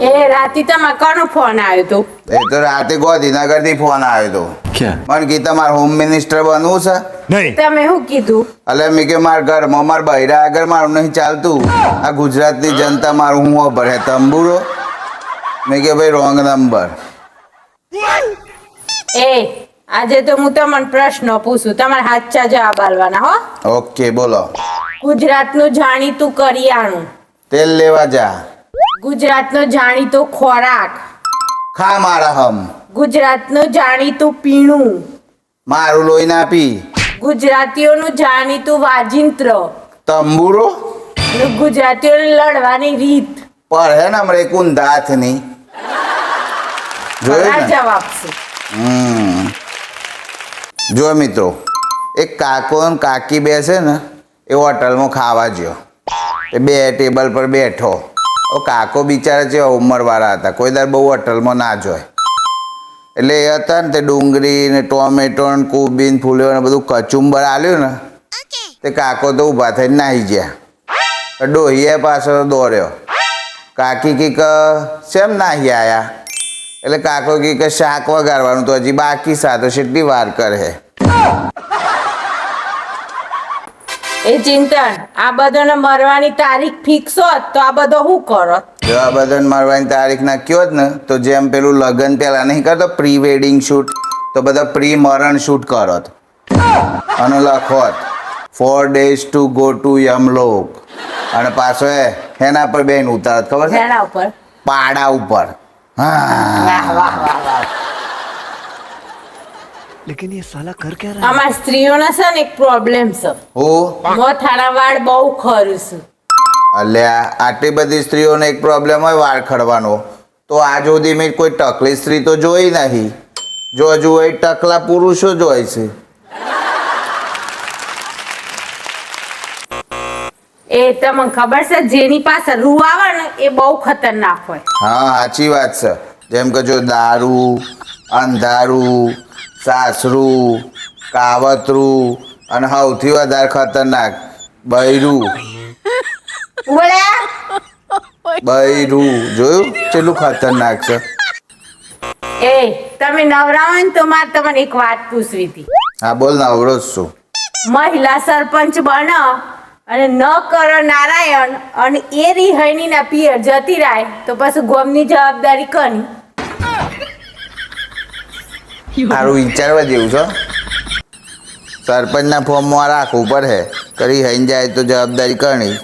એ રાતે તમારે કોનો ફોન આવ્યો તો? એ તો રાતે ગાંધીનગર થી ફોન આવ્યો તો. મને કે તમારે હોમ મિનિસ્ટર બનવું છે? નહીં. તમે શું કીધું? એટલે મેં કે મારા ઘરમાં મારા બૈરા આગળ મારું નહીં ચાલતું. આ ગુજરાતની જનતા મારું હું ભરે તંબુરો. મેં કે ભાઈ રોંગ નંબર. એ આજે તો હું તમને પ્રશ્ન પૂછું, તમારે સાચા જવાબ આલવાના હો. ઓકે બોલો. ગુજરાતનું જાણીતું કરિયાણું, તેલ લેવા જા. ગુજરાતનો જાણીતો ખોરાક, ખા મારા હમ. ગુજરાતનું જાણીતું પીણું, મારું લોહી ના પી. ગુજરાતીઓનું જાણીતું વાજિંત્ર, તંબુરો. અને ગુજરાતીઓને લડવાની રીત. પર હે ને હમણાં કુંધા હાથની જોયું ખરા ને? જવાબ છે. જો મિત્રો, એક કાકો ને કાકી બેસે ને એ હોટલમાં ખાવા જ્યો. એ બે ટેબલ પર બેઠો. કાકો બિચારા છે ઉંમરવાળા હતા, કોઈ દર બહુ હોટલમાં ના જોય. એટલે એ હતા ને તે ડુંગળી ને ટોમેટો ને કોબી ને ફૂલ્યો ને બધું કચુંબર આલ્યું ને તે કાકો તો ઊભા થઈને નાહી ગયા. ડોહીએ પાછળ દોડ્યો. કાકી કીક શેમ નાહી આયા? એટલે કાકો કીક શાક વગાડવાનું તો હજી બાકી સાતો કેટલી વાર કરે. એ ચિંતન, આ બધાને મરવાની તારીખ ફિક્સ હોત તો આ બધો શું કરો? જો આ બધાને મારવાની તારીખ નાખ્યો જ ને તો જેમ પેલું લગ્ન પહેલા નહીં કરતો પ્રી વેડિંગ શૂટ, તો બધા પ્રી મરણ શૂટ કરત અને લખોત 4 days to go to યમલોક. અને પાછો એના પર બેન ઉતારત, ખબર છે? એના ઉપર પાડા ઉપર. વાહ વાહ વાહ વાહ. लेकिन ये साला कर क्या रहा है? અમાર સ્ત્રીઓના છે ને એક પ્રોબ્લેમ છે, હું મોથાના વાળ બહુ ખરું છે. અલ્યા આટલી બધી સ્ત્રીઓને એક પ્રોબ્લેમ હોય વાળ ખડવાનો, તો આજ સુધી મેં કોઈ ટકલી સ્ત્રી તો જોઈ નહીં. જો હજુ એ ટકલા પુરુષો જ હોય છે. એ તમને ખબર છે, જેની પાસે રૂ આવે ને એ બહુ ખતરનાક હોય. હા સાચી વાત છે. જેમ કે જો દારૂ, અંધારું, સાસરું, કાવતરું અને સૌથી વધારે ખતરનાક બૈરું. બોલ્યા? બૈરું જોયું કેટલું ખતરનાક છે. એ તમે નવરા હોય ને તો મારે તમને એક વાત પૂછવી હતી. હા બોલ ને, અવરોધ શું? મહિલા સરપંચ બનો અને ન કરો નારાયણ અને એ રિહાઈની ના પિયર જતી રાય તો પછી ગોમની જવાબદારી કોની? સારું વિચારવા જેવું છે. સરપંચના ફોર્મમાં રાખવું પડે, કરી હઈ જાય તો જવાબદારી કરણી.